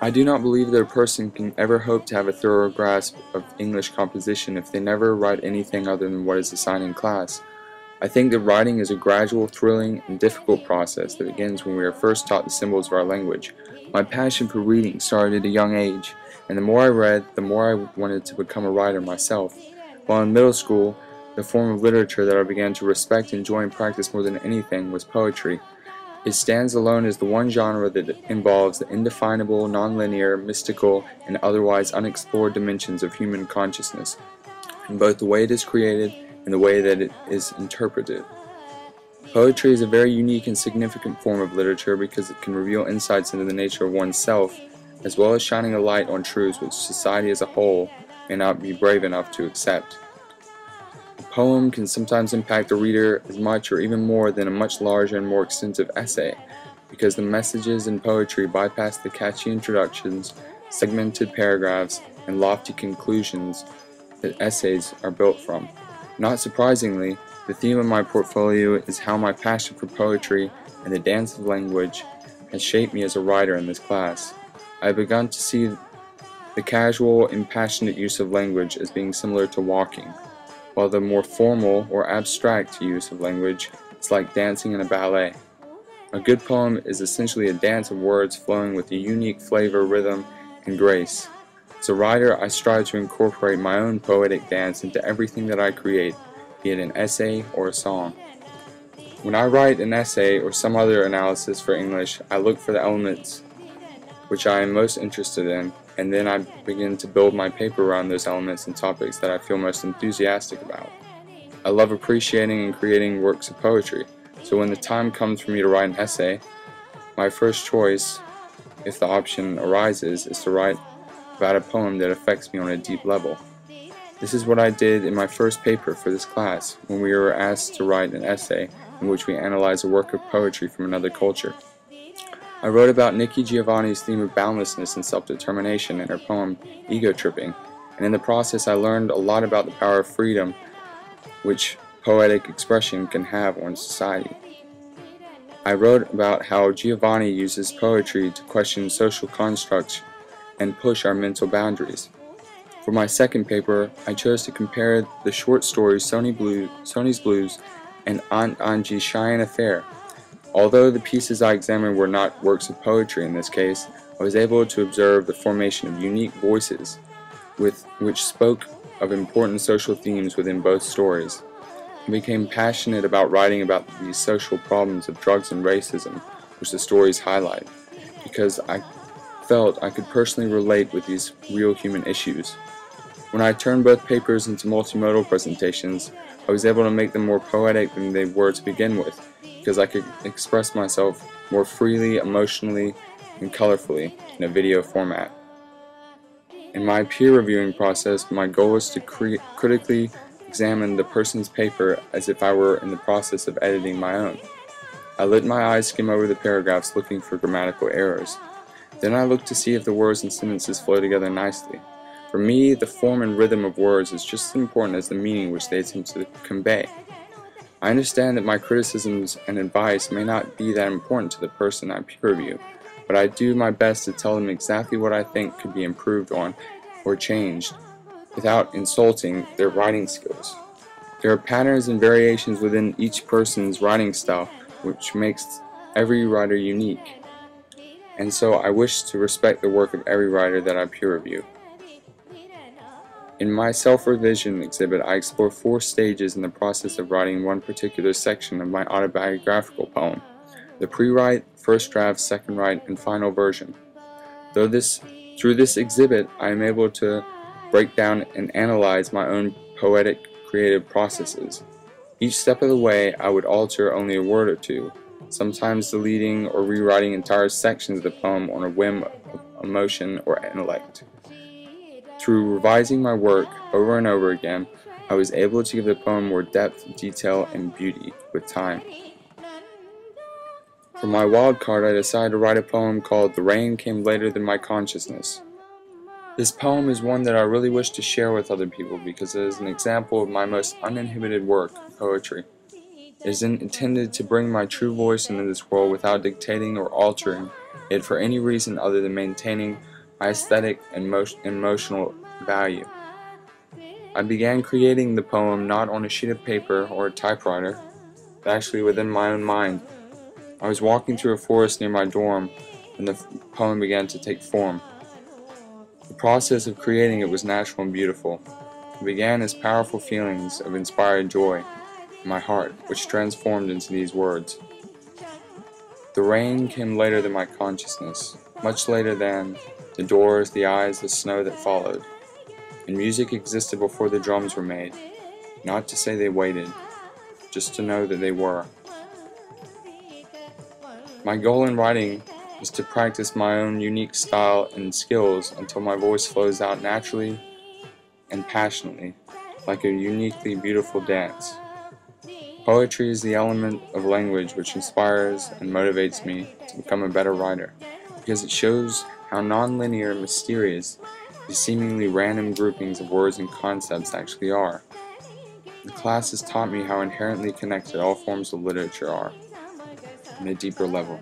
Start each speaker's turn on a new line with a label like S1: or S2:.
S1: I do not believe that a person can ever hope to have a thorough grasp of English composition if they never write anything other than what is assigned in class. I think that writing is a gradual, thrilling, and difficult process that begins when we are first taught the symbols of our language. My passion for reading started at a young age, and the more I read, the more I wanted to become a writer myself. While in middle school, the form of literature that I began to respect, enjoy, and practice more than anything was poetry. It stands alone as the one genre that involves the indefinable, nonlinear, mystical, and otherwise unexplored dimensions of human consciousness, in both the way it is created and the way that it is interpreted. Poetry is a very unique and significant form of literature because it can reveal insights into the nature of oneself, as well as shining a light on truths which society as a whole may not be brave enough to accept. A poem can sometimes impact a reader as much or even more than a much larger and more extensive essay, because the messages in poetry bypass the catchy introductions, segmented paragraphs, and lofty conclusions that essays are built from. Not surprisingly, the theme of my portfolio is how my passion for poetry and the dance of language has shaped me as a writer in this class. I have begun to see the casual, impassionate use of language as being similar to walking, while the more formal or abstract use of language is like dancing in a ballet. A good poem is essentially a dance of words flowing with a unique flavor, rhythm, and grace. As a writer, I strive to incorporate my own poetic dance into everything that I create, be it an essay or a song. When I write an essay or some other analysis for English, I look for the elements which I am most interested in, and then I begin to build my paper around those elements and topics that I feel most enthusiastic about. I love appreciating and creating works of poetry, so when the time comes for me to write an essay, my first choice, if the option arises, is to write about a poem that affects me on a deep level. This is what I did in my first paper for this class, when we were asked to write an essay in which we analyze a work of poetry from another culture. I wrote about Nikki Giovanni's theme of boundlessness and self-determination in her poem Ego Tripping, and in the process I learned a lot about the power of freedom which poetic expression can have on society. I wrote about how Giovanni uses poetry to question social constructs and push our mental boundaries. For my second paper, I chose to compare the short stories Sony's Blues and Aunt Angie's Cheyenne Affair. Although the pieces I examined were not works of poetry in this case, I was able to observe the formation of unique voices which spoke of important social themes within both stories. I became passionate about writing about these social problems of drugs and racism which the stories highlight, because I felt I could personally relate with these real human issues. When I turned both papers into multimodal presentations, I was able to make them more poetic than they were to begin with, because I could express myself more freely, emotionally, and colorfully in a video format. In my peer reviewing process, my goal was to critically examine the person's paper as if I were in the process of editing my own. I let my eyes skim over the paragraphs looking for grammatical errors. Then I looked to see if the words and sentences flow together nicely. For me, the form and rhythm of words is just as important as the meaning which they attempt to convey. I understand that my criticisms and advice may not be that important to the person I peer review, but I do my best to tell them exactly what I think could be improved on or changed without insulting their writing skills. There are patterns and variations within each person's writing style which makes every writer unique, and so I wish to respect the work of every writer that I peer review. In my self-revision exhibit, I explore 4 stages in the process of writing one particular section of my autobiographical poem: the pre-write, first draft, second write, and final version. Through this exhibit, I am able to break down and analyze my own poetic creative processes. Each step of the way, I would alter only a word or two, sometimes deleting or rewriting entire sections of the poem on a whim of emotion or intellect. Through revising my work over and over again, I was able to give the poem more depth, detail, and beauty with time. For my wild card, I decided to write a poem called "The Rain Came Later Than My Consciousness." This poem is one that I really wish to share with other people because it is an example of my most uninhibited work, poetry. It is intended to bring my true voice into this world without dictating or altering it for any reason other than maintaining my aesthetic and emotional value. I began creating the poem not on a sheet of paper or a typewriter, but actually within my own mind. I was walking through a forest near my dorm when the poem began to take form. The process of creating it was natural and beautiful. It began as powerful feelings of inspired joy in my heart, which transformed into these words. The rain came later than my consciousness, much later than the doors, the eyes, the snow that followed. And music existed before the drums were made, not to say they waited, just to know that they were. My goal in writing is to practice my own unique style and skills until my voice flows out naturally and passionately, like a uniquely beautiful dance. Poetry is the element of language which inspires and motivates me to become a better writer, because it shows how non-linear and mysterious these seemingly random groupings of words and concepts actually are. The class has taught me how inherently connected all forms of literature are, on a deeper level.